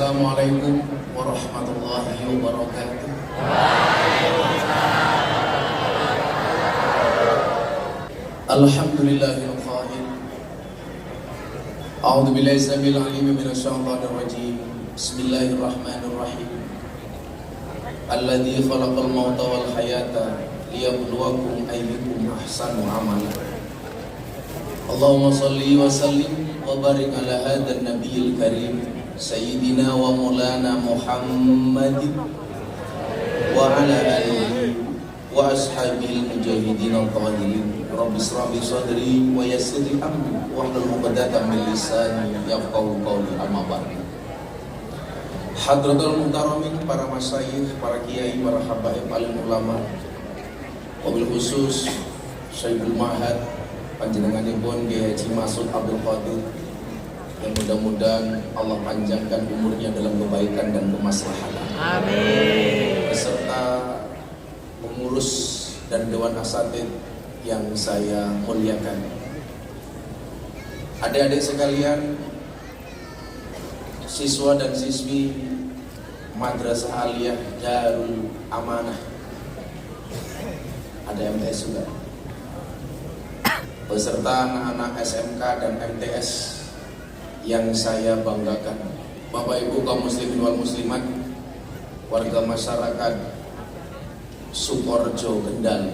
Assalamualaikum warahmatullahi wabarakatuh. Alhamdulillahil qail. A'udzu billahi samil alim minasyaitonir rajim. Bismillahirrahmanirrahim. Alladzi khalaqal mauta wal hayata liyabluwakum ayyukum ahsanu amala. Allahumma shalli wa sallim wa barik ala hadzal nabiyil karim sayyidina wa maulana Muhammadin wa ala alihi wa ashabil mujahidin al-qadirin. Rabbi shrah li sadri wa yassir li amri wahlul 'uqdatam min lisani yafqahu qawli. Amma ba'd. Hadratul muhtaramin, para masyayikh, para kiai, para habaib, alim ulama, wabil khusus Syekhul Ma'had panjenenganipun Kiai Haji Masud Abdul Qadir, yang mudah-mudahan Allah panjangkan umurnya dalam kebaikan dan kemaslahatan. Amin. Beserta pengurus dan dewan asatid yang saya muliakan. Adik-adik sekalian, siswa dan siswi Madrasah Aliyah Darul Amanah, ada MTS juga, beserta anak-anak SMK dan MTS yang saya banggakan, Bapak Ibu kaum muslimin wal muslimat, warga masyarakat Sukorejo Kendal,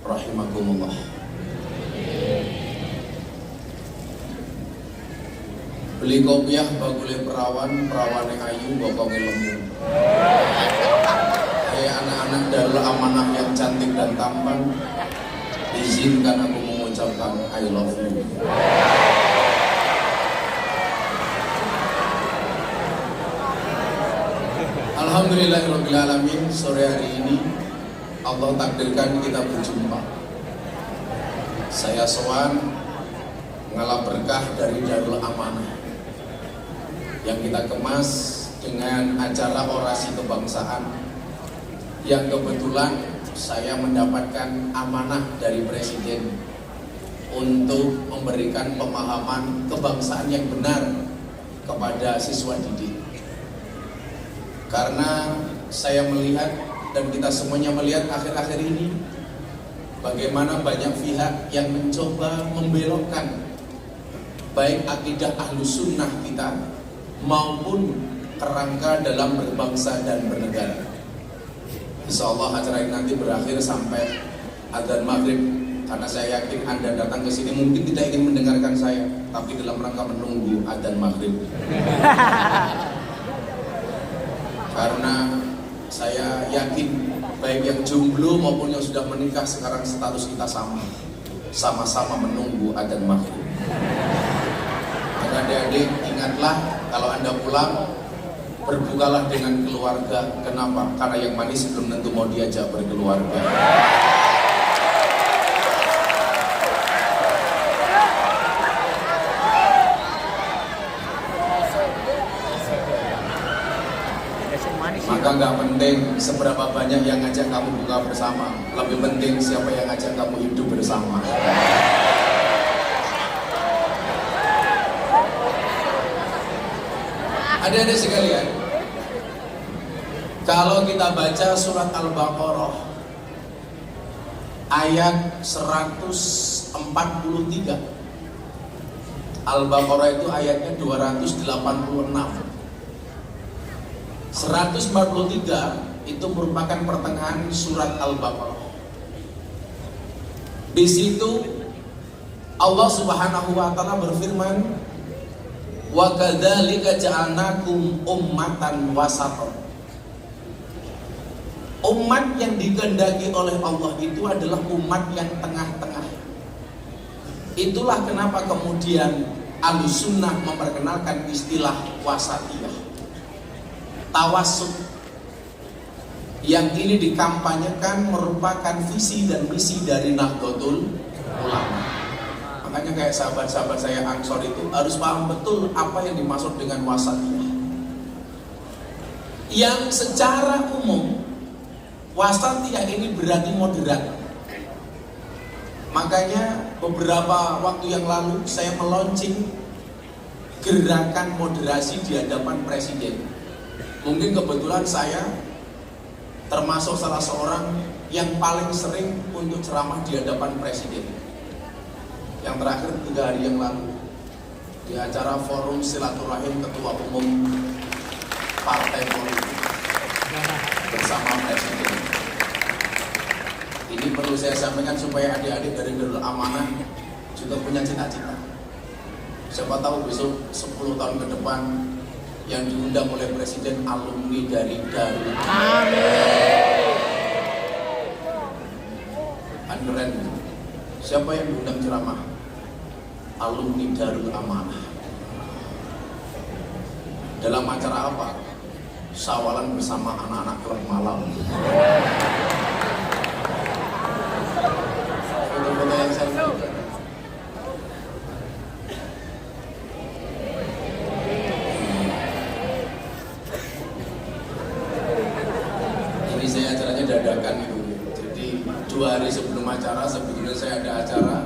rahimakumullah. Beli kopiah bagule perawan, perawane ayu, bokonge lemu. Hei anak-anak Darul Amanah yang cantik dan tampan, izinkan aku mengucapkan I love you. Alhamdulillahirabbil alamin. Sore hari ini Allah takdirkan kita berjumpa. Saya sowan mengalami berkah dari Darul Amanah yang kita kemas dengan acara orasi kebangsaan, yang kebetulan saya mendapatkan amanah dari Presiden untuk memberikan pemahaman kebangsaan yang benar kepada siswa didik. Karena saya melihat dan kita semuanya melihat akhir-akhir ini bagaimana banyak pihak yang mencoba membelokkan baik akidah Ahlus Sunnah kita maupun kerangka dalam berbangsa dan bernegara. Insya Allah acara ini nanti berakhir sampai adzan maghrib, karena saya yakin Anda datang ke sini mungkin tidak ingin mendengarkan saya, tapi dalam rangka menunggu adzan maghrib. Karena saya yakin baik yang jomblo maupun yang sudah menikah sekarang status kita sama-sama menunggu adzan maghrib. Adik-adik, ingatlah kalau Anda pulang, berbukalah dengan keluarga. Kenapa? Karena yang manis belum tentu mau diajak berkeluarga. Maka nggak penting seberapa banyak yang ngajak kamu buka bersama, lebih penting siapa yang ngajak kamu hidup bersama. Adik-adik sekalian, kalau kita baca surat Al-Baqarah ayat 143, Al-Baqarah itu ayatnya 286. 143 itu merupakan pertengahan surat Al-Baqarah. Di situ Allah Subhanahu wa taala berfirman, wa kadzalika ja'alnakum ummatan wasatan. Umat yang dikehendaki oleh Allah itu adalah umat yang tengah-tengah. Itulah kenapa kemudian Ahlus Sunnah memperkenalkan istilah wasatiyah, tawassut, yang ini dikampanyekan merupakan visi dan misi dari Nahdlatul Ulama. Makanya kayak sahabat-sahabat saya Ansor itu harus paham betul apa yang dimaksud dengan wasatiyah. Yang secara umum wasatiyah ini berarti moderat. Makanya beberapa waktu yang lalu saya meluncing gerakan moderasi di hadapan Presiden. Mungkin kebetulan saya termasuk salah seorang yang paling sering untuk ceramah di hadapan presiden. Yang terakhir 3 hari yang lalu di acara forum silaturahim ketua umum partai politik bersama presiden. Ini perlu saya sampaikan supaya adik-adik dari Darul Amanah juga punya cita-cita. Siapa tahu besok 10 tahun ke depan yang diundang oleh presiden alumni dari Darul Amanah. Siapa yang diundang ceramah? Alumni Darul Amanah. Dalam acara apa? Sawalan bersama anak-anak klub malam. Foto-foto yang saya lakukan. Ini saya acaranya dadakan itu. Jadi 2 hari sebelum acara sebetulnya saya ada acara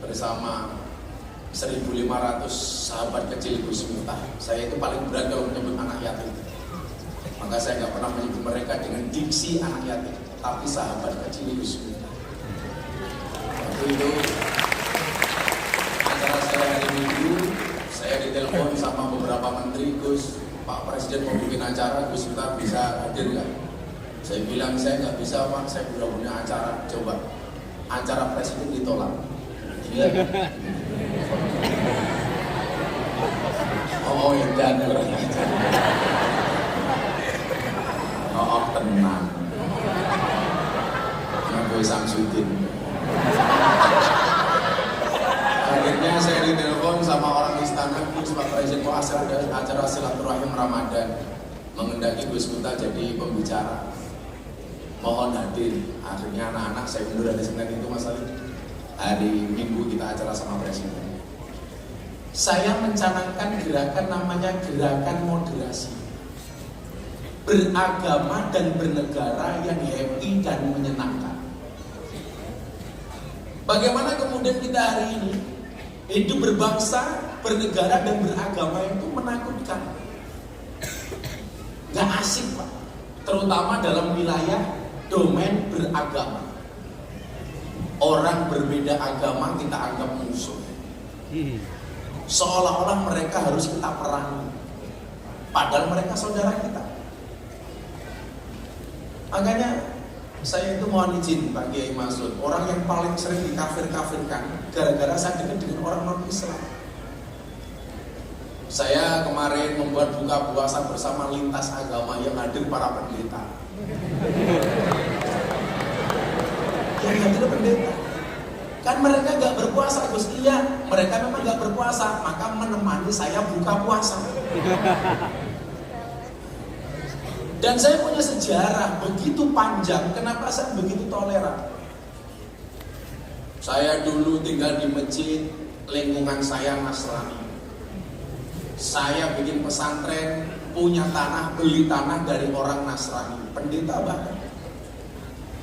bersama 1.500 sahabat kecil Gus Miftah. Saya itu paling berat kalau menyebut anak yatim. Maka saya nggak pernah menyebut mereka dengan diksi anak yatim, tapi sahabat kecil Gus Miftah. Waktu itu acara saya hari Minggu, saya ditelepon sama beberapa menteri, Gus, Pak Presiden mau bikin acara, Gus Miftah bisa hadir nggak? Saya bilang saya nggak bisa Pak, saya udah punya acara. Coba acara presiden ditolak. Gila. Oh ya dan oh tenang. Nabi Samsudin. Akhirnya saya ditelepon sama orang istana, Gus Pak Presiden kok ada acara silaturahim Ramadan, mengendaki Gus Miftah jadi pembicara. Mohon hadir. Akhirnya anak-anak saya mundur dari Senin itu Mas Ali. Hari Minggu kita acara sama presiden. Saya mencanangkan gerakan namanya gerakan moderasi. Beragama dan bernegara yang happy dan menyenangkan. Bagaimana kemudian kita hari ini hidup berbangsa, bernegara dan beragama itu menakutkan. Gak asik Pak. Terutama dalam wilayah domain beragama. Orang berbeda agama kita anggap musuh. Seolah-olah mereka harus kita perangi. Padahal mereka saudara kita. Makanya saya itu mohon izin Pak Kiai Masud, orang yang paling sering dikafir-kafirkan gara-gara saya dekat dengan orang non-Islam. Saya kemarin membuat buka puasa bersama lintas agama yang hadir para pendeta. Yang hadir pendeta. Kan mereka gak berpuasa, Gus. Iya, mereka memang gak berpuasa, maka menemani saya buka puasa. Dan saya punya sejarah begitu panjang, kenapa saya begitu toleran. Saya dulu tinggal di masjid, lingkungan saya Nasrani. Saya bikin pesantren, punya tanah, beli tanah dari orang Nasrani, pendeta bahkan.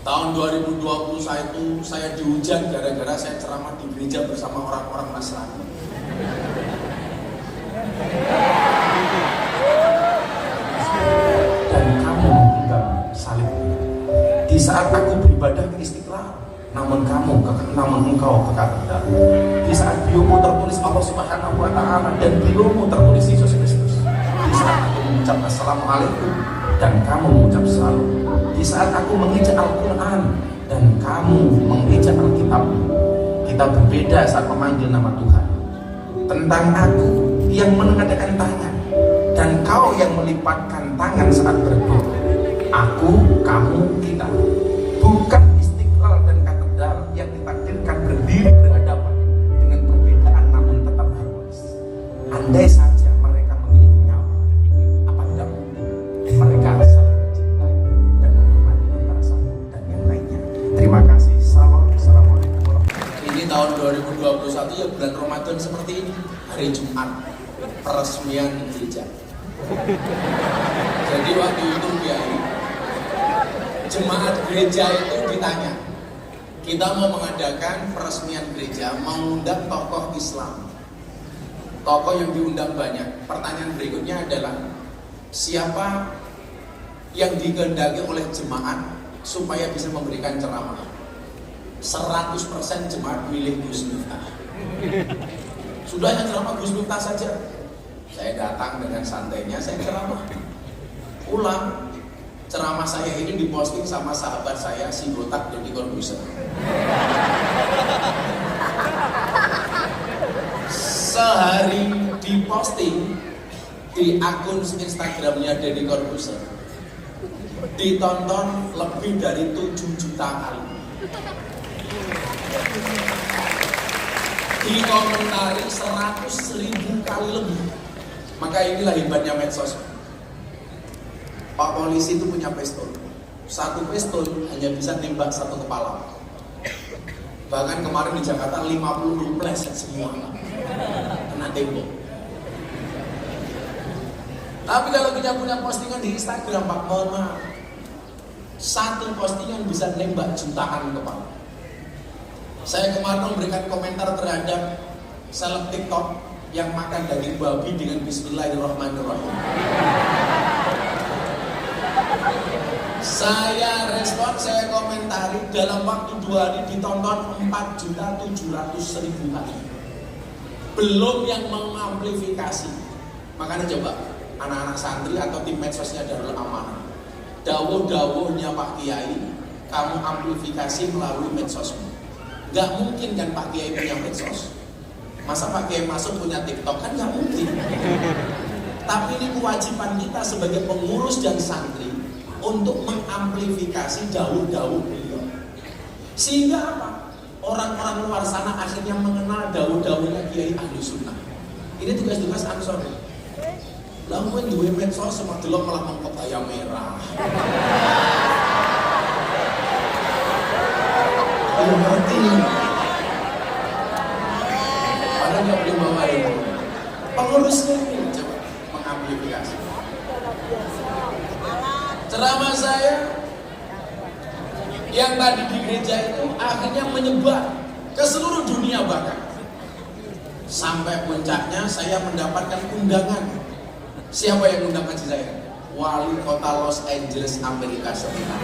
Tahun 2020 saya dihujat gara-gara saya ceramah di gereja bersama orang-orang Nasrani. Dan kamu memegang salib. Di saat aku beribadah ke Istiqlal, namun engkau ke katedral. Di saat biomu tertulis Allah Subhanahu wa Ta'ala dan biomu tertulis Yesus Kristus. Di saat aku mengucap Assalamualaikum dan kamu mengucap salam. Di saat aku mengejak Al-Quran dan kamu mengejak Alkitab, kita berbeda saat memanggil nama Tuhan. Tentang aku yang menengadahkan tangan dan kau yang melipatkan tangan saat berdoa. Aku, kamu, kita. Bukan Istiqlal dan katedral yang ditakdirkan berdiri berhadapan dengan perbedaan namun tetap harmonis. Andai saja mereka memiliki nyawa, apa tidak mungkin mereka saling mencintai dan menghormati antara satu dan yang lainnya. Terima kasih. Assalamualaikum warahmatullahi wabarakatuh. Ini tahun 2021 ya, bulan Ramadan seperti ini, hari Jumat peresmian gereja. Jadi waktu itu Kiai, jemaat gereja itu ditanya, kita mau mengadakan peresmian gereja, mau undang tokoh Islam. Tokoh yang diundang banyak. Pertanyaan berikutnya adalah, siapa yang dikehendaki oleh jemaat supaya bisa memberikan ceramah. 100% jemaat milih Gus Miftah. Sudah yang ceramah Gus Miftah saja. Saya datang dengan santainya, saya ceramah. Pulang, ceramah saya ini diposting sama sahabat saya si botak Deddy Corbuzier. Sehari diposting di akun Instagramnya Deddy Corbuzier, ditonton lebih dari 7 juta kali. Dikomentari 100.000 kali lebih. Maka inilah hebatnya medsos. Pak polisi itu punya pistol. Satu pistol hanya bisa nembak satu kepala. Bahkan kemarin di Jakarta 50 rubles semua kena tembok. Tapi kalau kita punya postingan di Instagram, Pak, mohon maaf, satu postingan bisa nembak jutaan kepala. Saya kemarin memberikan komentar terhadap seleb TikTok yang makan daging babi dengan Bismillahirrahmanirrahim. Saya respon, saya komentari, dalam waktu 2 hari ditonton 4.700.000 kali. Belum yang mengamplifikasi. Makanya coba anak-anak santri atau tim medsosnya Darul Amanah, dawuh-dawuhnya Pak Kiai kamu amplifikasi melalui medsosmu. Gak mungkin kan Pak Kiai punya medsos. Masa Pak Kiai masuk punya TikTok, kan gak mungkin. Tapi ini kewajiban kita sebagai pengurus dan santri untuk mengamplifikasi dawuh-dawuh beliau. Sehingga apa? Orang-orang luar sana akhirnya mengenal dawuh-dawuhnya Kiai Ahlu Sunnah. Ini tugas-tugas Ansor. Lalu duwe medsos semua delok malah mengkebaya merah. Belum ngerti. Padahal nggak boleh bawa itu. Pengurusnya ini coba mengamplifikasi. Ceramah saya yang tadi di gereja itu akhirnya menyebar ke seluruh dunia bahkan. Sampai puncaknya saya mendapatkan undangan. Siapa yang undang haji saya? Wali kota Los Angeles, Amerika Serikat.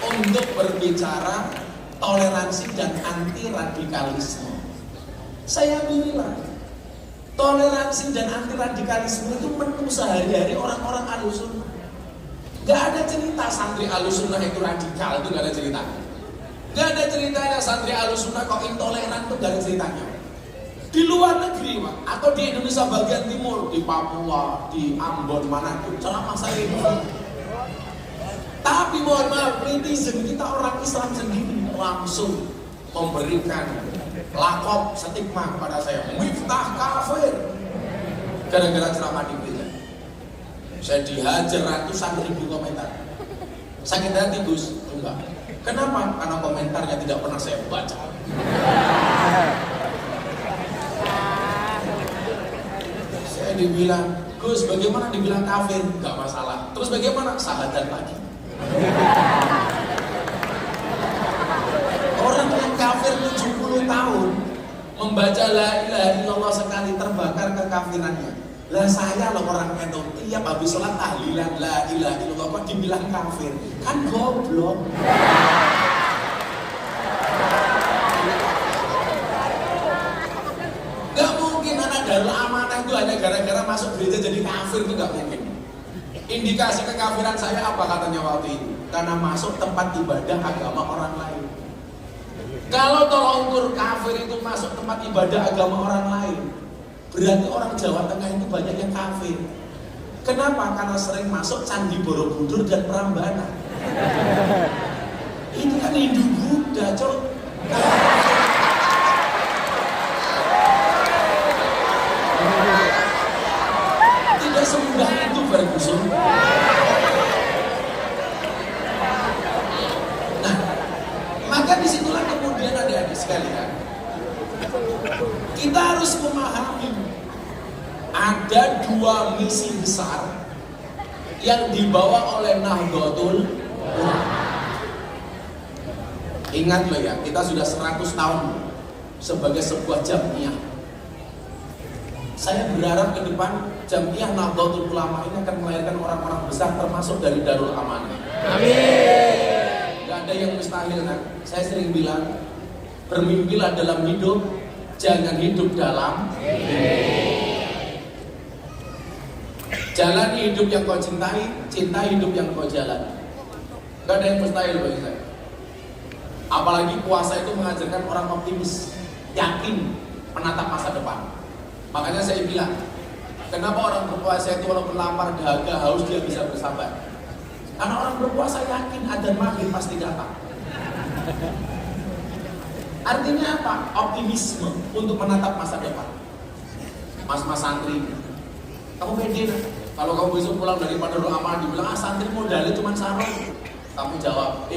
Untuk berbicara toleransi dan anti radikalisme. Saya bilang, toleransi dan anti radikalisme itu menu sehari-hari orang-orang Ahlussunnah. Gak ada cerita santri Ahlussunnah itu radikal, itu gak ada cerita. Gak ada ceritanya santri Ahlussunnah kok intoleran, itu gak ada ceritanya. Di luar negeri, Pak, atau di Indonesia bagian timur, di Papua, di Ambon, manapun, ceramah saya itu. Tapi mohon maaf, netizen kita orang Islam sendiri langsung memberikan lakop stigma kepada saya, Miftah kafir, gara-gara ceramah di gereja. Saya dihajar ratusan ribu komentar. Sakit hati Gus? Enggak. Kenapa? Karena komentarnya tidak pernah saya baca. Saya dibilang, Gus bagaimana dibilang kafir? Enggak masalah. Terus bagaimana? Syahadat lagi. Orang yang kafir 70 tahun membaca la ilaha illallah sekali terbakar kekafirannya. Lah saya loh orang itu tiap habis sholat tahlilan la ilaha illallah kok dibilang kafir? Kan goblok. Gak mungkin anak Darul Amanah itu hanya gara-gara masuk gereja jadi kafir, itu gak mungkin. Indikasi kekafiran saya apa katanya waktu itu? Karena masuk tempat ibadah agama orang lain. Kalau tolong ukur kafir itu masuk tempat ibadah agama orang lain, berarti orang Jawa Tengah itu banyak yang kafir. Kenapa? Karena sering masuk Candi Borobudur dan Prambanan. Itu kan Hindu Buddha, cok. Tidak semudah itu Ferguson. Nah, maka disitulah kemudian adik-adik sekalian, kita harus memahami ada dua misi besar yang dibawa oleh Nahdlatul Ulama. Ingat loh ya, kita sudah 100 tahun sebagai sebuah jamiah. Saya berharap ke depan Jamiah Nahdlatul Ulama ini akan melahirkan orang-orang besar termasuk dari Darul Amanah. Amin. Gak ada yang mustahil kan? Saya sering bilang, bermimpilah dalam hidup, jangan hidup dalam jalani hidup yang kau cintai, cintai hidup yang kau jalani. Gak ada yang mustahil bagi saya. Apalagi puasa itu mengajarkan orang optimis, yakin menatap masa depan. Makanya saya bilang, kenapa orang berpuasa itu walaupun lapar, dahaga, haus dia bisa bersabar? Karena orang berpuasa yakin adzan maghrib pasti datang. Artinya apa? Optimisme untuk menatap masa depan. Mas-mas santri, kamu pede kan? Kalau kamu besok pulang dari Darul Amanah dibilang, santri modalnya cuma sarung. Kamu jawab,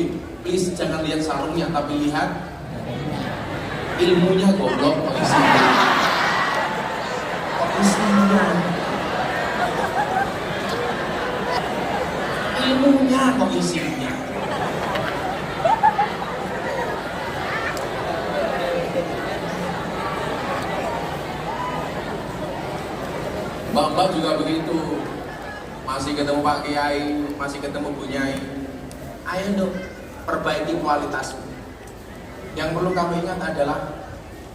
please jangan lihat sarungnya, tapi lihat ilmunya goblok. Ilmunya kok isinya. Mbak-mbak juga begitu. Masih ketemu Pak Kiai, masih ketemu Bu Nyai. Ayo dong, perbaiki kualitasmu. Yang perlu kamu ingat adalah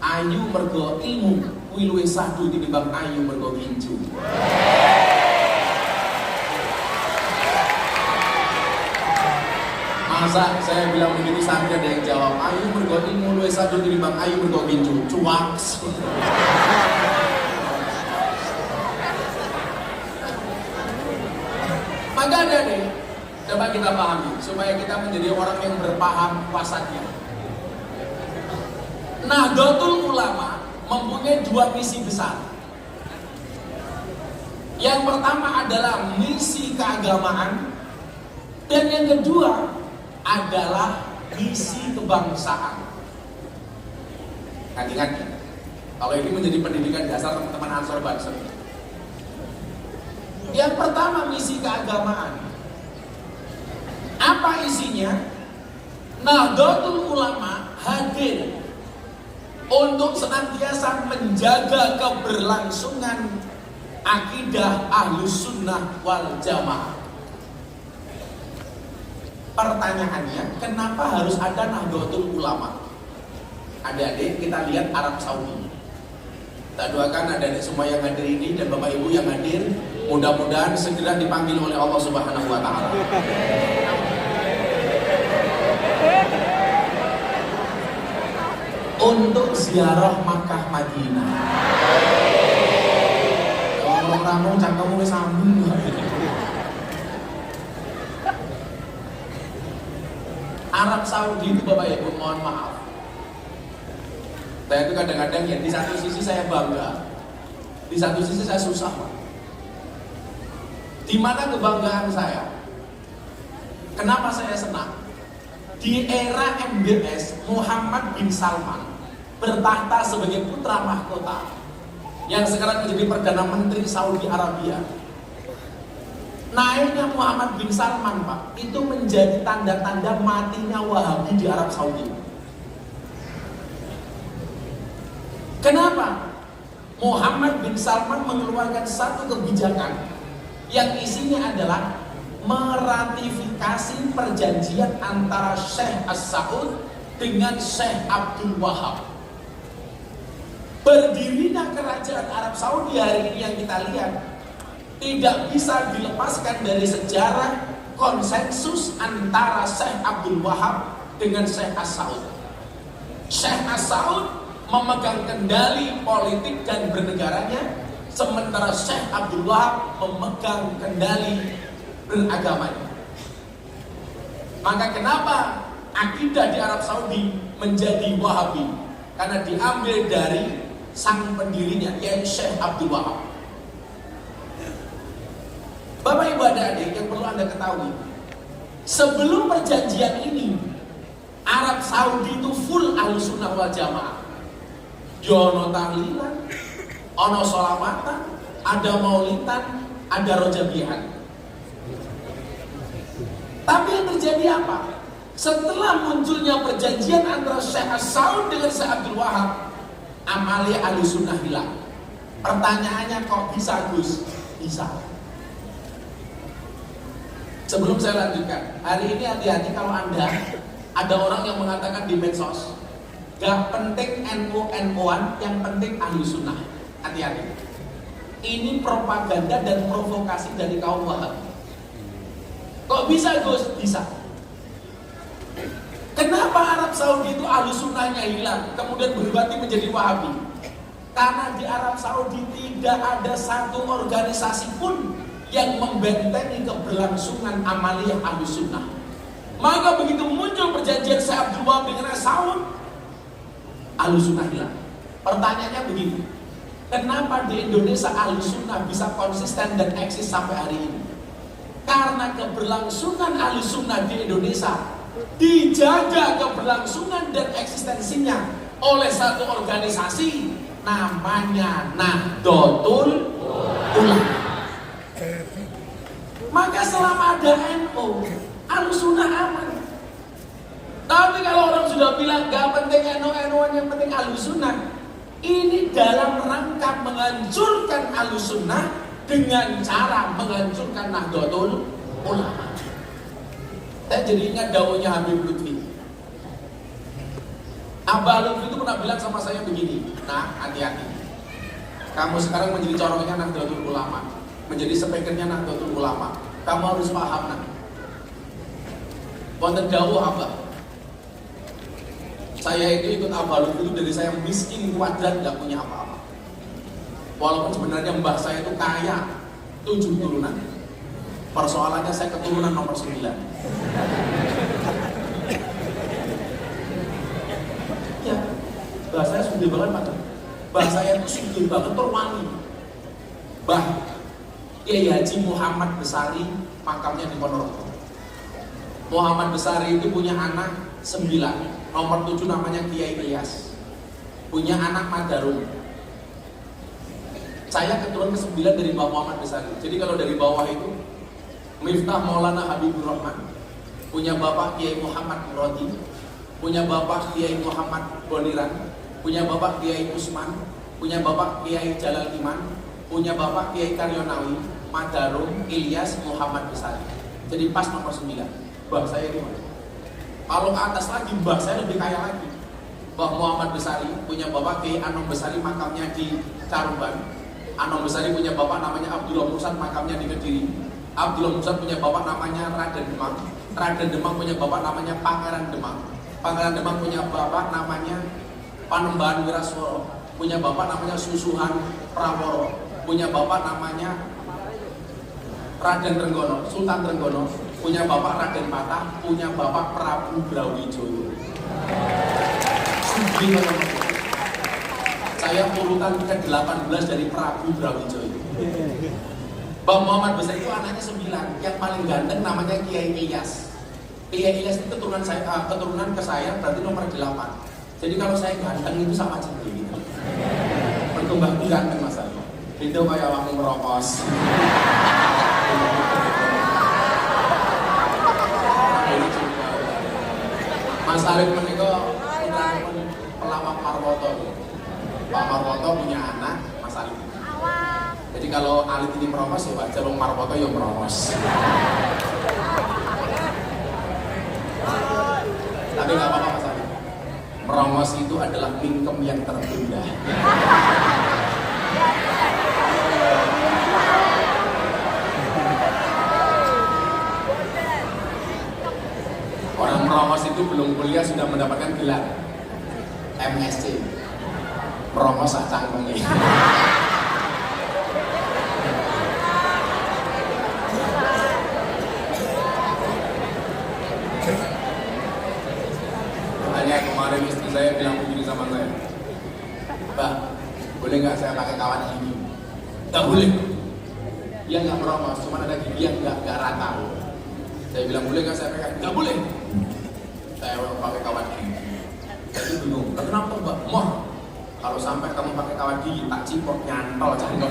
ayu mergo ilmu luwih sadu tinimbang ayu mergo kinju. Masa saya bilang begitu santri ada yang jawab, ayu mergo ilmu luwih sadu tinimbang ayu mergo kinju. Cuak. Maka ada nih, coba kita pahami supaya kita menjadi orang yang berpaham wasadnya. Nahdlatul Ulama mempunyai dua misi besar. Yang pertama adalah misi keagamaan, dan yang kedua adalah misi kebangsaan. Ingat, kalau ini menjadi pendidikan dasar teman-teman Ansor Banser. Yang pertama misi keagamaan. Apa isinya? Nahdlatul Ulama hadir untuk senantiasa menjaga keberlangsungan akidah Ahlus Sunnah wal Jamaah. Pertanyaannya, kenapa harus ada Nahdlatul Ulama? Adik-adik, kita lihat Arab Saudi. Kita doakan adik-adik semua yang hadir ini dan Bapak Ibu yang hadir, mudah-mudahan segera dipanggil oleh Allah Subhanahu wa Ta'ala. Untuk ziarah Makkah Madinah. Kalau ramu cangkemmu wis sambung. Arab Saudi itu Bapak Ibu, mohon maaf. Saya itu kadang-kadang ya di satu sisi saya bangga, di satu sisi saya susah. Di mana kebanggaan saya? Kenapa saya senang? Di era MBS, Muhammad bin Salman bertahta sebagai putra mahkota yang sekarang menjadi Perdana Menteri Saudi Arabia. Naiknya Muhammad bin Salman, Pak, itu menjadi tanda-tanda matinya Wahabi di Arab Saudi. Kenapa? Muhammad bin Salman mengeluarkan satu kebijakan yang isinya adalah meratifikasi perjanjian antara Syekh As-Saud dengan Syekh Abdul Wahab. Berdirinya kerajaan Arab Saudi hari ini yang kita lihat tidak bisa dilepaskan dari sejarah konsensus antara Syekh Abdul Wahab dengan Syekh As-Saud. Syekh As-Saud memegang kendali politik dan bernegaranya, sementara Syekh Abdul Wahab memegang kendali beragamanya. Maka kenapa akidah di Arab Saudi menjadi Wahabi? Karena diambil dari sang pendirinya, yaitu Syekh Abdul Wahab. Bapak Ibu adik-adik yang perlu Anda ketahui, sebelum perjanjian ini Arab Saudi itu full Ahlus Sunnah wal Jamaah. Ono tahlilan, ono sholawatan, ada maulidan, ada rojabihan. Tapi yang terjadi apa? Setelah munculnya perjanjian antara Syekh As-Saud dengan Syekh Abdul Wahab, amalia Ahlus Sunnah hilang. Pertanyaannya kok bisa Gus? Bisa. Sebelum saya lanjutkan, hari ini hati-hati kalau Anda ada orang yang mengatakan di medsos, gak penting NU-NU-an, yang penting ahli sunnah. Hati-hati. Ini propaganda dan provokasi dari kaum Wahabi. Kok bisa Gus? Bisa. Kenapa Arab Saudi itu ahli sunnahnya hilang, kemudian berganti menjadi Wahabi? Karena di Arab Saudi tidak ada satu organisasi pun yang membentengi keberlangsungan amaliyah ahli sunnah. Maka begitu muncul perjanjian Syekh Abdul Wahab dengan Saud, ahli sunnah hilang. Pertanyaannya begini, kenapa di Indonesia ahli sunnah bisa konsisten dan eksis sampai hari ini? Karena keberlangsungan ahli sunnah di Indonesia dijaga keberlangsungan dan eksistensinya oleh satu organisasi namanya Nahdlatul Ulama. Maka selama ada NU, ahli sunnah aman. Tapi kalau orang sudah bilang gak penting NU-NU-an, yang penting ahli sunnah, ini dalam rangka menghancurkan ahli sunnah dengan cara menghancurkan Nahdlatul Ulama. Saya jadi ingat dawuhnya Habib Lutfi. Abah Lutfi itu pernah bilang sama saya begini, nah hati-hati, kamu sekarang menjadi corongnya Nahdlatul Ulama, menjadi speakernya Nahdlatul Ulama, kamu harus paham nak. Wonten dawuh Abah, saya itu ikut Abah Lutfi itu dari saya miskin kuadrat, gak punya apa-apa. Walaupun sebenarnya mbah saya itu kaya 7 turunan. Persoalannya saya keturunan nomor 9. Ya, mbah saya sugih banget Pak. Mbah saya itu sugih banget, terwali. Mbah Kiai Haji Muhammad Besari, makamnya di Ponorogo. Muhammad Besari itu punya anak 9. Nomor 7 namanya Kiai Ilyas. Punya anak Madarung. Saya keturunan ke-9 dari Mbah Muhammad Besari. Jadi kalau dari bawah itu Miftah Maulana Habibur Rahman, punya bapak Kiai Muhammad Muradi, punya bapak Kiai Muhammad Boniran, punya bapak Kiai Usman, punya bapak Kiai Jalal Iman, punya bapak Kiai Karyonawi, Madarung, Ilyas, Muhammad Besari. Jadi pas nomor 9. Mbah saya itu. Kalau ke atas lagi, mbah saya lebih kaya lagi. Mbah Muhammad Besari punya bapak Kiai Anom Besari, makamnya di Caruban. Anom Besari punya bapak namanya Abdullah Mursad, makamnya di Kediri. Abdullah Mursad punya bapak namanya Raden Demang. Raden Demang punya bapak namanya Pangeran Demang. Pangeran Demang punya bapak namanya Panembahan Wiraswara. Punya bapak namanya Susuhan Praworo. Punya bapak namanya Raden Trenggono, Sultan Trenggono. Punya bapak Raden Patah. Punya bapak Prabu Brawijaya. Saya urutan ke-18 dari Prabu Brawijaya. Bang Muhammad Besar itu anaknya 9. Yang paling ganteng namanya Kiai Ilyas. Kiai Ilyas itu keturunan ke saya berarti nomor 8. Jadi kalau saya ganteng itu sama aja gitu. Berkembang ganteng masalahnya. Itu kayak waktu merokos. Mas Arif menikah pelawak Marwoto. Pak Marwoto punya anak, Mas Arif. Jadi kalau Alit ini merongos ya wajar, Long Marwoto ya merongos. Tapi nggak apa-apa Mas Alit. Merongos itu adalah mingkem yang tertunda. Orang merongos itu belum kuliah sudah mendapatkan gelar MSc. Merongos cangkemnya. Kemarin istri saya bilang begini sama saya, Mbak, boleh nggak saya pakai kawat gigi? Nggak boleh. Dia nggak merongos, cuma ada gigi yang nggak rata. Saya bilang boleh nggak saya pakai? Nggak boleh. Saya pakai kawat gigi. Jadi bingung. Kenapa Mbak? Moh, kalau sampai kamu pakai kawat gigi, tak cipok nyantol cangkem.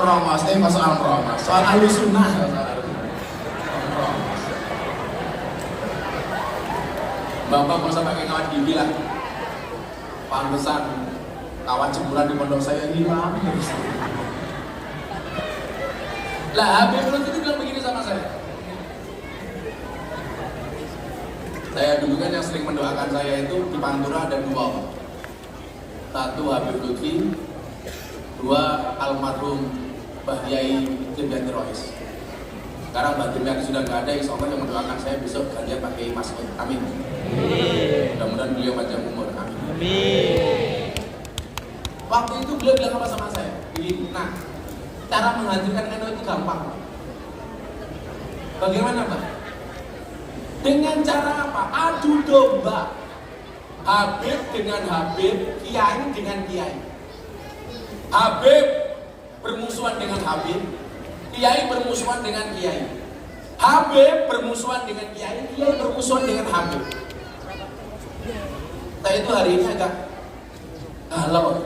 meromos, soal meromos, soal ahlus sunnah. Bapak mau sampai pakai kawat gigi lah. Pantesan kawat jemuran di pondok saya hilang. Lah Habib Lutfi itu bilang begini sama saya. Saya dulu kan yang sering mendoakan saya itu di Pantura ada dua, satu Habib Lutfi, dua almarhum Mbah Yai Dimyati Rois. Sekarang Mbah Dimyati sudah nggak ada, insya Allah yang mendoakan saya besok gantian pakai Mas Ud. Amin. Mudah-mudahan beliau panjang umur. Amin. Waktu itu beliau bilang apa sama saya? Begini, nah, cara menghancurkan NU itu gampang. Bagaimana, Pak? Dengan cara apa? Adu domba. Habib dengan Habib, Kiai dengan Kiai. Habib bermusuhan dengan Habib, Kiai bermusuhan dengan Kiai. Habib bermusuhan dengan Kiai, Kiai bermusuhan dengan Habib. Saya itu hari ini agak galau.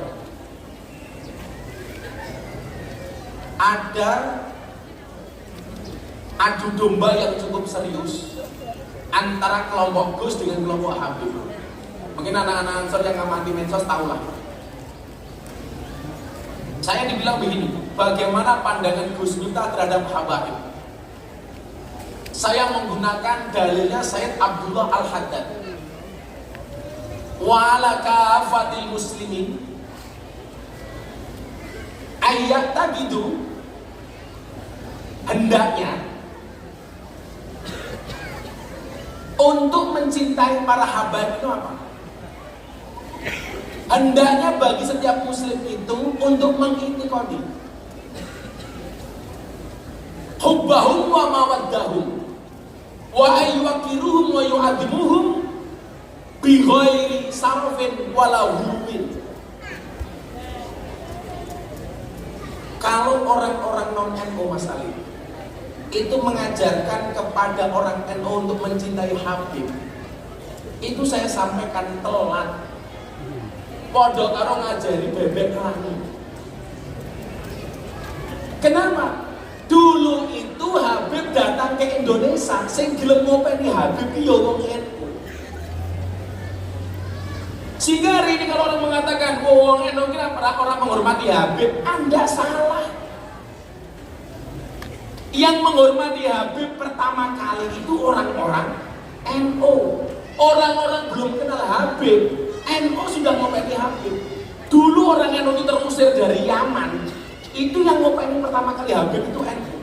Ada adu domba yang cukup serius antara kelompok Gus dengan kelompok Habib. Mungkin anak-anak Ansor yang ngamati medsos tahulah. Saya dibilang begini, bagaimana pandangan Gus Miftah terhadap Habaib? Saya menggunakan dalilnya Sayyid Abdullah Al-Haddad. Wa ala kafatil muslimin ayat tagidu, hendaknya untuk mencintai para habaib itu apa? Hendaknya bagi setiap muslim itu untuk mengintikodi hubbahum wa mawaddahum wa ayyukiruhum wa yu'adimuhum bi ghairi sarfin wala huluwin. Kalau orang-orang non-NU Mas Ali itu mengajarkan kepada orang NU untuk mencintai Habib, itu saya sampaikan telat. Podok karo ngajari bebek rangi. Kenapa? Dulu itu Habib datang ke Indonesia, sing gelem ngopeni Habib ki yo wong NU. Sehingga hari ini kalau orang mengatakan wong NU kira orang menghormati Habib, Anda salah. Yang menghormati Habib pertama kali itu orang-orang NU. Orang-orang belum kenal Habib, NU sudah ngopeni Habib. Dulu orang NU itu terusir dari Yaman, itu yang ngopeni pertama kali Habib itu NU.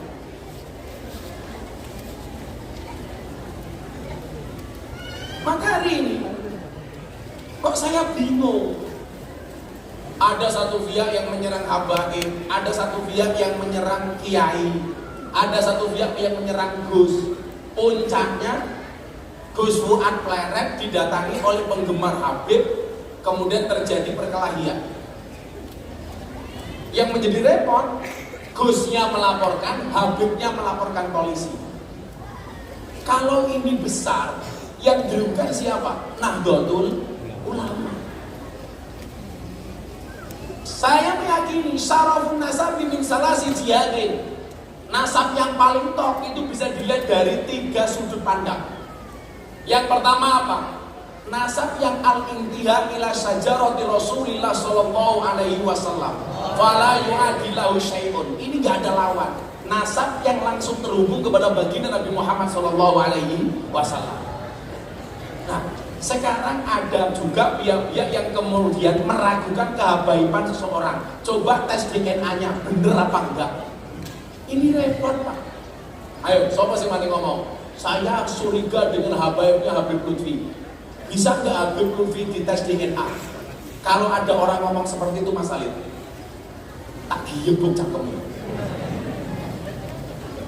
Maka hari ini kok saya bingung. Ada satu pihak yang menyerang Habaib, ada satu pihak yang menyerang Kiai, ada satu pihak yang menyerang Gus. Puncaknya Gus Fuad Pleret didatangi oleh penggemar Habib, kemudian terjadi perkelahian. Yang menjadi repot, Gusnya melaporkan, Habibnya melaporkan polisi. Kalau ini besar, yang dirugikan siapa? Nahdlatul Ulama. Saya meyakini syarafun nasab min salasi jihadin. Nasab yang paling top itu bisa dilihat dari 3 sudut pandang. Yang pertama apa? Nasab yang al-intihar ila syajarati Rasulillah sallallahu alaihi wasallam. Fala yu'adilahu syai'un. Ini enggak ada lawan. Nasab yang langsung terhubung kepada baginda Nabi Muhammad sallallahu alaihi wasallam. Nah, sekarang ada juga pihak-pihak yang kemudian meragukan kehabaiban seseorang. Coba tes DNA-nya bener apa enggak? Ini repot, Pak. Ayo, siapa sih mati ngomong? Saya curiga dengan habaibnya Habib Lutfi. Bisa nggak Habib Lutfi dites DNA? Kalau ada orang ngomong seperti itu Mas Alid, tak giyebuk cakemnya.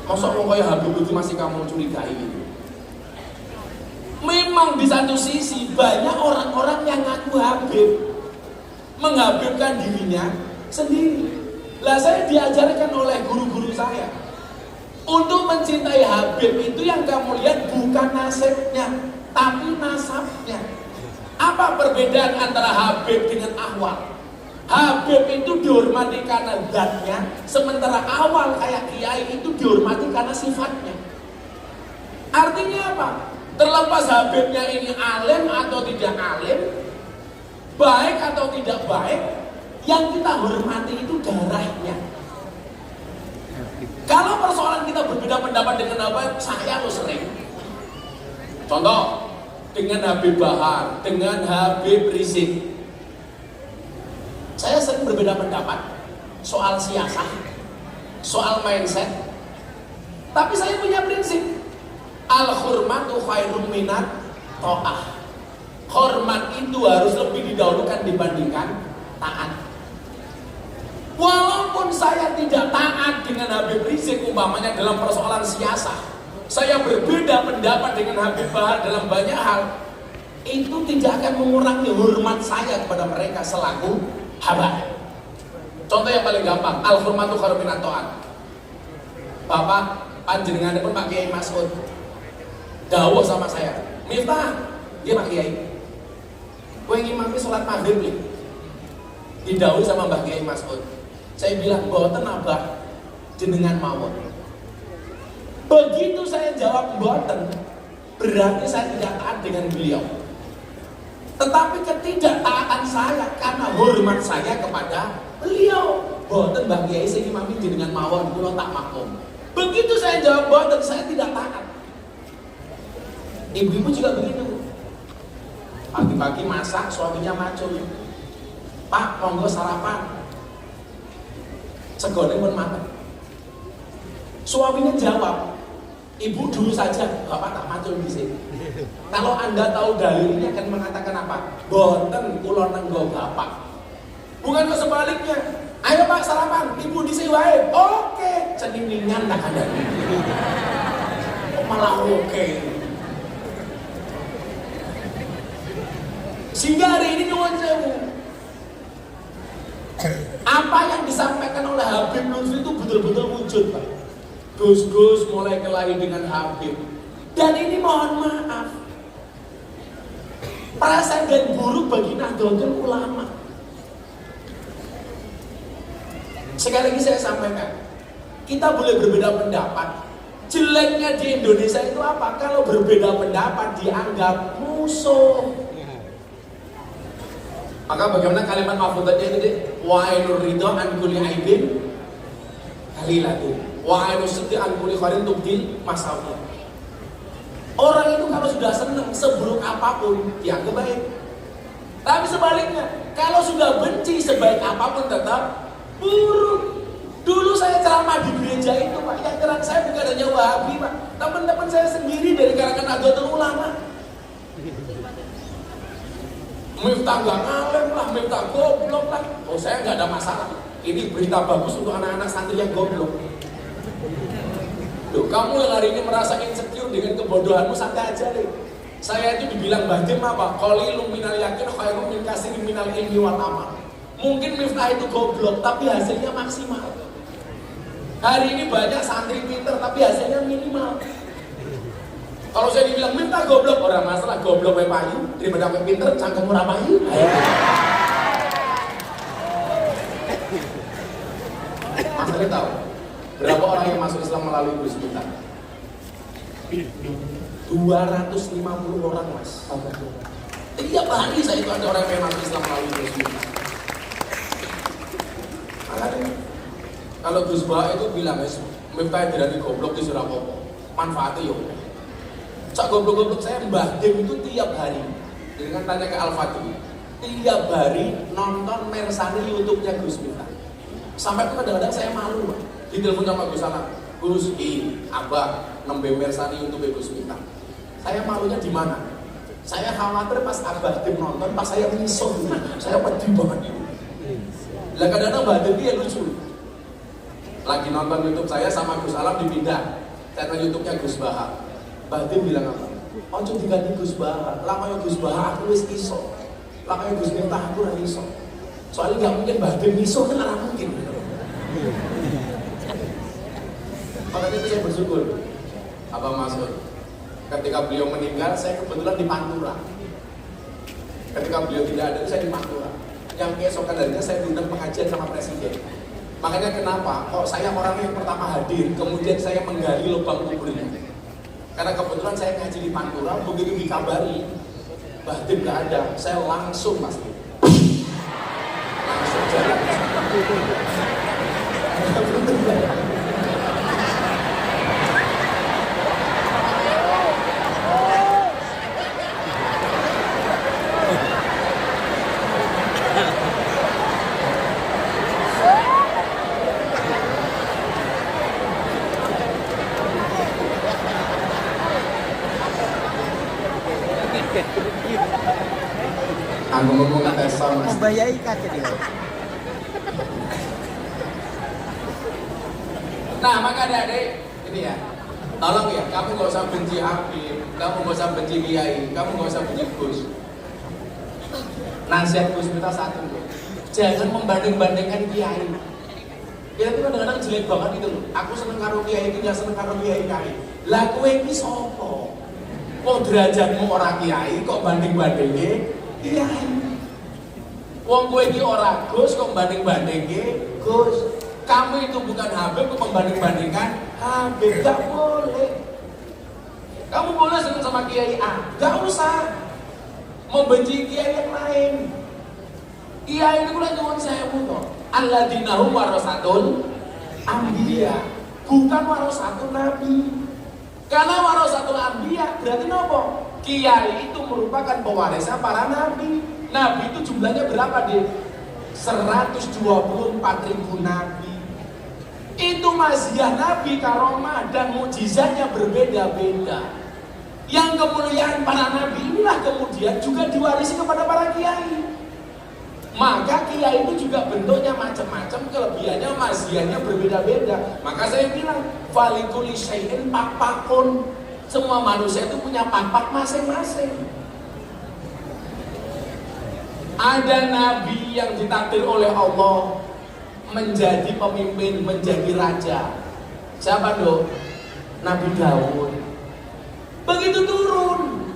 Masa mau kayak Habib Lutfi masih kamu curigai gitu? Memang di satu sisi banyak orang-orang yang ngaku Habib, menghabibkan dirinya sendiri. Lah saya diajarkan oleh guru-guru saya, untuk mencintai Habib itu yang kamu lihat bukan nasibnya, tapi nasabnya. Apa perbedaan antara Habib dengan Ahwal? Habib itu dihormati karena zatnya, sementara awal kayak kiai itu dihormati karena sifatnya. Artinya apa? Terlepas Habibnya ini alim atau tidak alim, baik atau tidak baik, yang kita hormati itu darahnya. Kalau persoalan kita berbeda pendapat dengan apa, saya lo sering. Contoh, dengan Habib Bahar, dengan Habib Rizik. Saya sering berbeda pendapat soal siasat, soal mindset. Tapi saya punya prinsip, al-hurmatu khairun minat ta'ah. Hormat itu harus lebih didahulukan dibandingkan taat. Walaupun saya tidak taat dengan Habib Rizik umpamanya dalam persoalan siasat, saya berbeda pendapat dengan Habib Bahar dalam banyak hal, itu tidak akan mengurangi hormat saya kepada mereka selaku haba. Contoh yang paling gampang, al-hurmatu khairun minat ta'ah. Bapak panjenengan pun Pak Kiai Mas'ud dawuh sama saya, Miftah, dia Pak Kiai, kowe ngimami sholat maghrib nih, didawuhi sama Mbah Kiai Mas'ud. Saya bilang, mboten abah, jenengan mawon. Begitu saya jawab mboten, berarti saya tidak taat dengan beliau. Tetapi ketidaktaatan saya karena hormat saya kepada beliau. Mboten Mbah Kiai sing ngimami jenengan mawon, kula tak maklum. Begitu saya jawab mboten, saya tidak taat. Ibu-ibu juga begitu. Pagi-pagi masak, suaminya macul. Pak, monggo sarapan. Segone pun matang. Suaminya jawab, ibu dulu saja, bapak tak macul di sini. Kalau anda tahu dalilnya akan mengatakan apa? Boten kula nenggo bapak. Bukan ke sebaliknya. Ayo pak sarapan, ibu di sini wae. Oke, ceningingan tak ada. Kok malah oke. Sehingga hari ini nyuwun sewu, apa yang disampaikan oleh Habib Lutfi itu betul-betul wujud, Pak. Gus-gus mulai kelahi dengan Habib. Dan ini mohon maaf, presiden buruk bagi Nahdlatul Ulama. Sekali lagi saya sampaikan, kita boleh berbeda pendapat. Jeleknya di Indonesia itu apa? Kalau berbeda pendapat dianggap musuh. Maka bagaimana kalimat mahfudzatnya ini? Wa ainur ridha an kulli aibin halilatu wa ainus sidqi an kulli khairin tubdil masawi. Orang itu kalau sudah senang, seburuk apapun dianggap baik. Tapi sebaliknya, kalau sudah benci, sebaik apapun tetap buruk. Dulu saya ceramah di gereja itu, Pak, yang terang saya bukan hanya Wahabi, Pak. Teman-teman saya sendiri dari kalangan Nahdlatul Ulama. Miftah gak ngalem lah, Miftah goblok lah. Oh saya gak ada masalah. Ini berita bagus untuk anak-anak santri yang goblok. Loh, kamu yang hari ini merasa insecure dengan kebodohanmu, santai aja deh. Saya itu dibilang Badim apa? Qalilun minal yakin khairun min katsirin minal ilmi wal amal. Mungkin Miftah itu goblok, tapi hasilnya maksimal. Hari ini banyak santri pinter, tapi hasilnya minimal. Kalau saya dibilang Miftah goblok, orang masalah goblok wae payu, daripada wae pinter cangkem ora payu. Mas Ari tahu berapa orang yang masuk Islam melalui Gus Miftah? 250 orang, Mas. Tiap hari saya itu ada orang yang masuk Islam melalui Gus Miftah. Makanya kalau Gus Bah itu bilang, Miftah jadi goblok di Surabaya, manfaatnya ya udah. Cak goblok-goblok saya Mbah Dim itu tiap hari, dengan tanya ke Al-Fatih, tiap hari nonton Mersani YouTube-nya Gus Miftah. Sampai itu kadang-kadang saya malu, Pak. Ditelepon sama Gus Salam, Gus, Abah nembe Mersani YouTube Gus Miftah. Saya malunya di mana? Saya khawatir pas Abah Dim nonton, pas saya misuh, saya pedih banget itu. Lah kadang-kadang Mbah Dim dia lucu. Lagi nonton YouTube saya sama Gus Salam dipindah channel YouTube-nya Gus Bahar. Badim bilang apa? Ojo diganti Gus Bahar, lamanya Gus Bahar aku wis iso, lamanya Gus Miftah aku ora iso. Soalnya nggak mungkin Badim iso, kan ora mungkin. Makanya itu saya bersyukur, Abang Mas'ud. Ketika beliau meninggal, saya kebetulan di Pantura. Ketika beliau tidak ada, saya di Pantura. yang keesokan harinya saya diundang pengajian sama presiden. Makanya kenapa? Kok saya orang yang pertama hadir, kemudian saya menggali lubang kuburnya. Karena kebetulan saya ngaji di Pantura, begitu dikabari Bahdim nggak ada, saya langsung pasti langsung jalan. Aku ngomong tes sama Membayai kaget ya. Nah, maka adik-adik, ini ya, tolong ya, kamu gak usah benci Habib, kamu gak usah benci Kiai, kamu gak usah benci Gus. Nasihat Gus kita satu loh, jangan membanding-bandingkan Kiai. Kiai itu kadang-kadang jelek banget gitu loh. Aku seneng karo Kiai ini, gak seneng karo Kiai. Lah kowe iki sapa? Wong derajatmu ora Kiai, kok banding-bandingke Kiai. Wong kowe iki ora Gus, kok banding-bandingke Gus. Kamu itu bukan Habib, kok membanding-bandingkan Habib, gak boleh. Kamu boleh senang sama Kiai A, gak usah membenci Kiai yang lain. Kiai itu kula nyuwun sewu to. Alladzina hum warasatul anbiya, bukan warasatul nabi. Karena warasatul anbiya berarti nopo? Kiai itu merupakan pewarisnya para nabi. Nabi itu jumlahnya berapa, Dik? 124.000 nabi. Itu mazhiyah Nabi, karomah dan mukjizatnya berbeda-beda. Yang kemuliaan para nabi inilah kemudian juga diwarisi kepada para kiai. Maka kiai itu juga bentuknya macam-macam, kelebihannya, mazhiyahnya berbeda-beda. Maka saya bilang, falikuli syai'in pakpakun. Semua manusia itu punya pakpak masing-masing. Ada nabi yang ditakdir oleh Allah menjadi pemimpin, menjadi raja. Siapa dong? Nabi Daud. Begitu turun,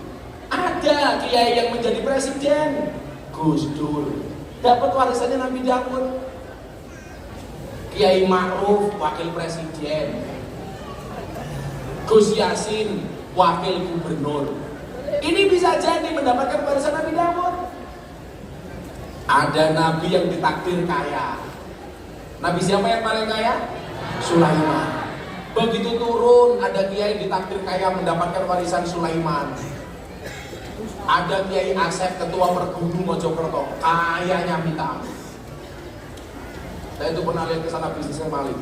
ada kiai yang menjadi presiden, Gus Dur. Dapat warisannya Nabi Daud. Kiai Ma'ruf, wakil presiden. Gus Yasin, wakil gubernur. Ini bisa jadi mendapatkan warisan Nabi Daud. Ada nabi yang ditakdir kaya. Nabi siapa yang paling kaya? Sulaiman. Begitu turun, ada kiai ditakdir kaya mendapatkan warisan Sulaiman. Ada Kiai Asep, ketua Pergudu Mojokerto, kayanya minta ampun. Saya itu pernah lihat ke sana bisnisnya Malik.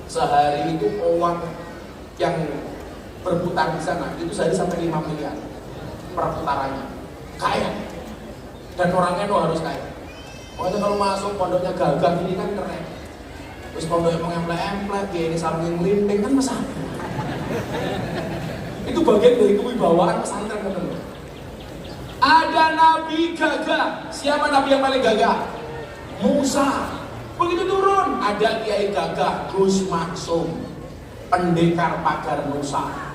Sehari itu uang yang berputar di sana itu sehari sampai 5 miliar perputarannya. Kaya. Dan orangnya tuh harus kaya. Pokoknya kalau masuk pondoknya gagah ini kan keren. Terus pondoknya mengemplek-emplek, ini sarungnya melinding kan masa. Itu bagian dari kewibawaan pesantren kan. Ada nabi gagah. Siapa nabi yang paling gagah? Musa. Begitu turun, ada kiai gagah, Gus Maksum, pendekar pagar Nusa.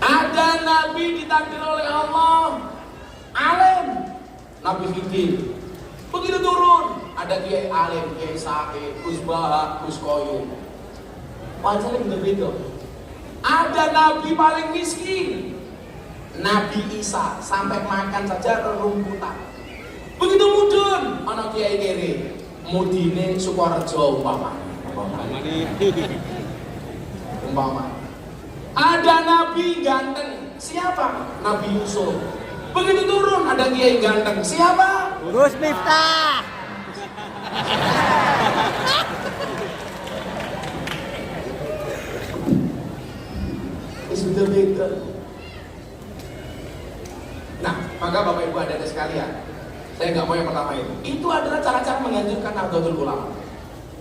Ada nabi ditakdir oleh Allah, alim, Nabi Khidir. Begitu turun, ada kiai alim, kiai Sake, Gus Bahak, Gus Koyo. Wajahnya berbeda. Ada nabi paling miskin, Nabi Isa, sampai makan saja rerumputan. Begitu mudun, anak kiai kere, mudine Sukorejo umpama. Ada nabi ganteng, siapa? Nabi Yusuf. Begitu turun, ada kiai ganteng, siapa? Gus Miftah. Sudah beda. Nah, maka Bapak Ibu adik-adik sekalian, saya nggak mau yang pertama itu. Itu adalah cara-cara menghancurkan Nahdlatul Ulama.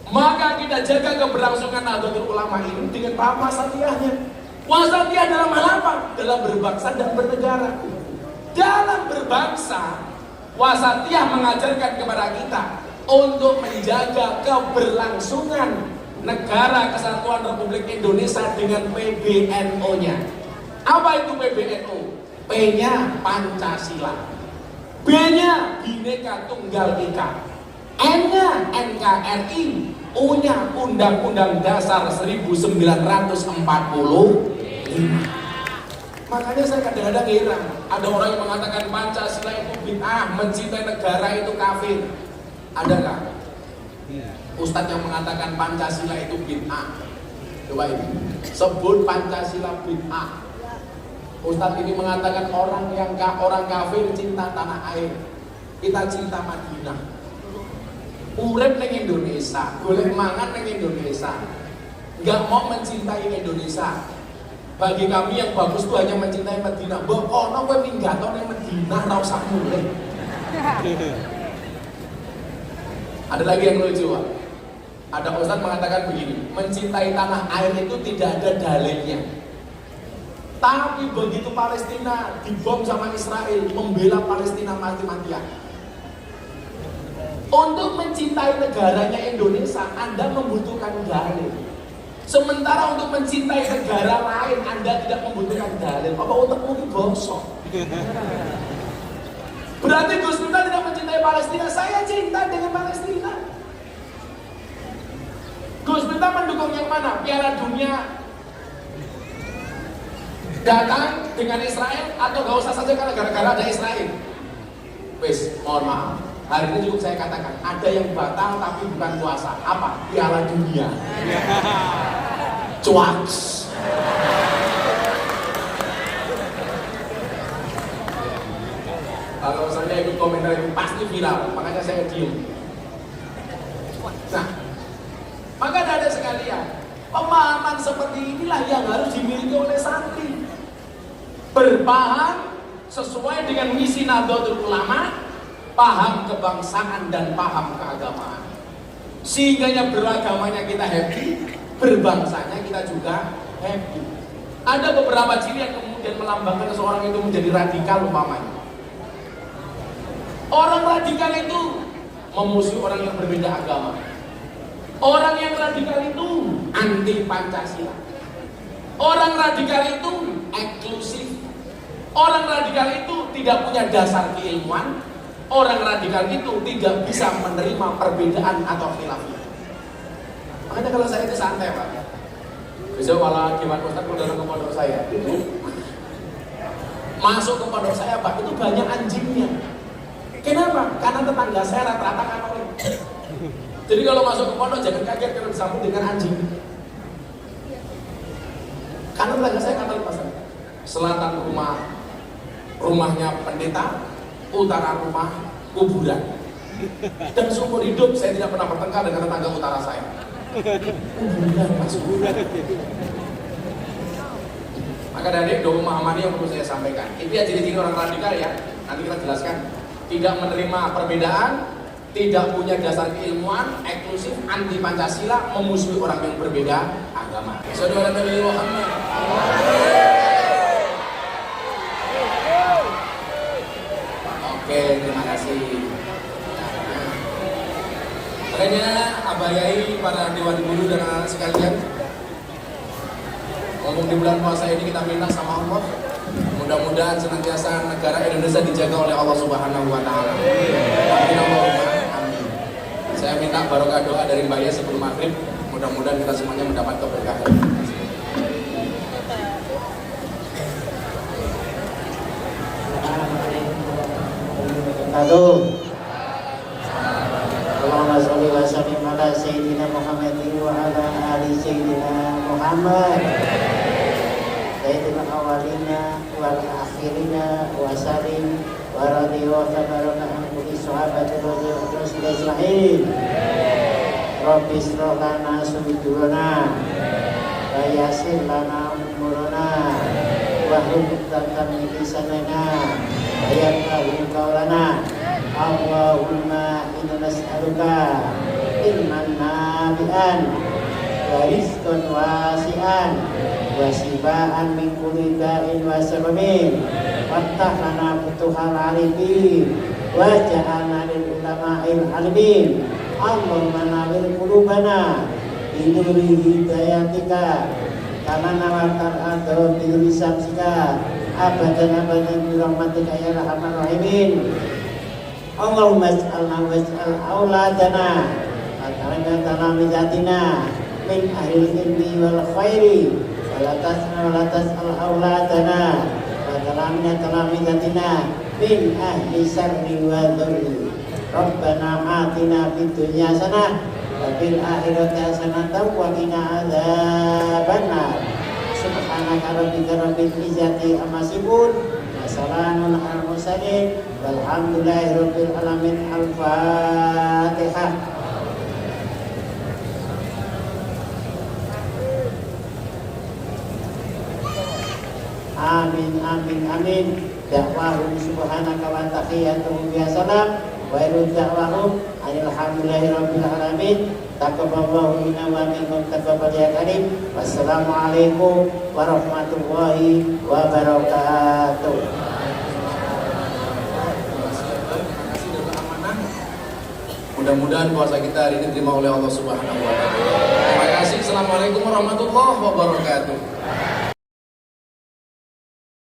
Maka kita jaga keberlangsungan Nahdlatul Ulama ini dengan paham wasatiyahnya. Wasatiyah dalam hal apa? Dalam berbangsa dan bernegara. Dalam berbangsa, wasatiyah mengajarkan kepada kita untuk menjaga keberlangsungan Negara Kesatuan Republik Indonesia dengan PBNO-nya. Apa itu PBNO? P-nya Pancasila. B-nya Bhinneka Tunggal Ika, N-nya NKRI, U-nya Undang-Undang Dasar 1945. Makanya saya kadang-kadang heran, ada orang yang mengatakan Pancasila itu bid'ah, mencintai negara itu kafir. Adakah ustadz yang mengatakan Pancasila itu bid'ah? Coba ini, sebut Pancasila bid'ah. Ustadz ini mengatakan orang kafir cinta tanah air, kita cinta Madinah. Urip ning Indonesia, golek mangan ning Indonesia, nggak mau mencintai Indonesia. Bagi kami yang bagus itu hanya mencintai Madinah. Mbok ono kowe minggato ning Madinah ora usah mulih. Ada lagi yang lucu, Pak. Ada ustadz mengatakan begini, mencintai tanah air itu tidak ada dalilnya. Tapi begitu Palestina dibom sama Israel, membela Palestina mati-matian. Untuk mencintai negaranya Indonesia, Anda membutuhkan dalil. Sementara untuk mencintai negara lain, Anda tidak membutuhkan dalil. Apa otakmu itu bosok? Berarti Gus Miftah tidak mencintai Palestina. Saya cinta dengan Palestina. Gus Miftah mendukung yang mana? Piala Dunia datang dengan Israel atau gak usah saja karena gara-gara ada Israel? Wes, mohon maaf. Hari ini cukup saya katakan, ada yang batal tapi bukan puasa. Apa? Piala Dunia. Cuaks. Kalau saya ikut komentar itu pasti viral, makanya saya diem. Nah, maka ada sekalian, pemahaman seperti inilah yang harus dimiliki oleh santri. Berpaham sesuai dengan misi Nahdlatul Ulama, paham kebangsaan dan paham keagamaan. Sehingganya beragamanya kita happy, berbangsanya kita juga happy. Ada beberapa ciri yang kemudian melambangkan seseorang itu menjadi radikal umpamanya. Orang radikal itu memusuhi orang yang berbeda agama. Orang yang radikal itu anti Pancasila. Orang radikal itu eksklusif. Orang radikal itu tidak punya dasar keilmuan. Orang radikal itu tidak bisa menerima perbedaan atau khilafiyah. Makanya kalau saya itu santai, Pak. Bisa malah gimana Ustaz kalau datang ke pondok saya. Masuk ke pondok saya, Pak, itu banyak anjingnya. Kenapa? Karena tetangga saya rata-rata Katolik. Jadi kalau masuk ke pondok jangan kaget kalau disambut dengan anjing. Karena tetangga saya Katolik, Pak. Selatan rumahnya pendeta, utara rumah kuburan. Dan seumur hidup saya tidak pernah bertengkar dengan tetangga utara saya. Kuburan, masuk kuburan. Maka dari dua pemahaman yang perlu saya sampaikan. Itu ya ciri-ciri orang radikal ya. Nanti kita jelaskan. Tidak menerima perbedaan, tidak punya dasar keilmuan, eksklusif, anti Pancasila, memusuhi orang yang berbeda agama. Saudara Nabi Muhammad. Oke, terima kasih. Makanya Abah Yai, para dewan guru dan anak sekalian, ngomong di bulan puasa ini kita minta sama Allah, mudah-mudahan senantiasa negara Indonesia dijaga oleh Allah Subhanahu wa Ta'ala. Amin Allahumma amin. Saya minta barokah doa dari Mbak Yai sebelum maghrib, mudah-mudahan kita semuanya mendapat keberkahan. Aduh. Allahumma sholli wa sallim ala sayyidina Muhammadin wa ala ali sayyidina Muhammad. Sayyidina awalina wal akhirina wa salim wa radiyallahu tabaraka an kulli sahabati Rasul Ismail. Rabbi shrah lana sudurana wa yassir lana umurana wa hlul 'uqdatam min lisanina wa yafqahu qawlana. Allahumma inna nas'aluka ilman nafi'an wa rizqan wasi'an wa shifaan min kulli da'in wa sababin waftah lana futuhal arifin wa ja'alna lil ulama'il alimin. Allahumma nawwir qulubana bi nuri hidayatika kama nawwartal ardha bi nuri syamsika abadan bi rahmatika ya arhamar rahimin. Allahumma ij'alna waj'al auladana wa talamizatina min ahlil ilmi wal khairi wa la tas'al auladana wa talamizatina min ahli syarri wa dhurri. Rabbana atina fid dunya hasanah wa fil akhirati hasanah wa qina adzabannar. Subhanaka rabbika rabbil izzati amma yasifun wa salamun alal mursalin walhamdulillahi rabbil alamin. Al-Fatihah. Amin amin amin. Da'wahum subhanaka wa tahiyyatuhum ya salam wa da'wahum alhamdulillahi rabbil alamin. Taqabbalallahu minna wa minkum taqabbal ya karim. Wassalamualaikum warahmatullahi wabarakatuh. Mudah-mudahan puasa kita hari ini diterima oleh Allah Subhanahu wa taala. Terima kasih. Assalamualaikum warahmatullahi wabarakatuh.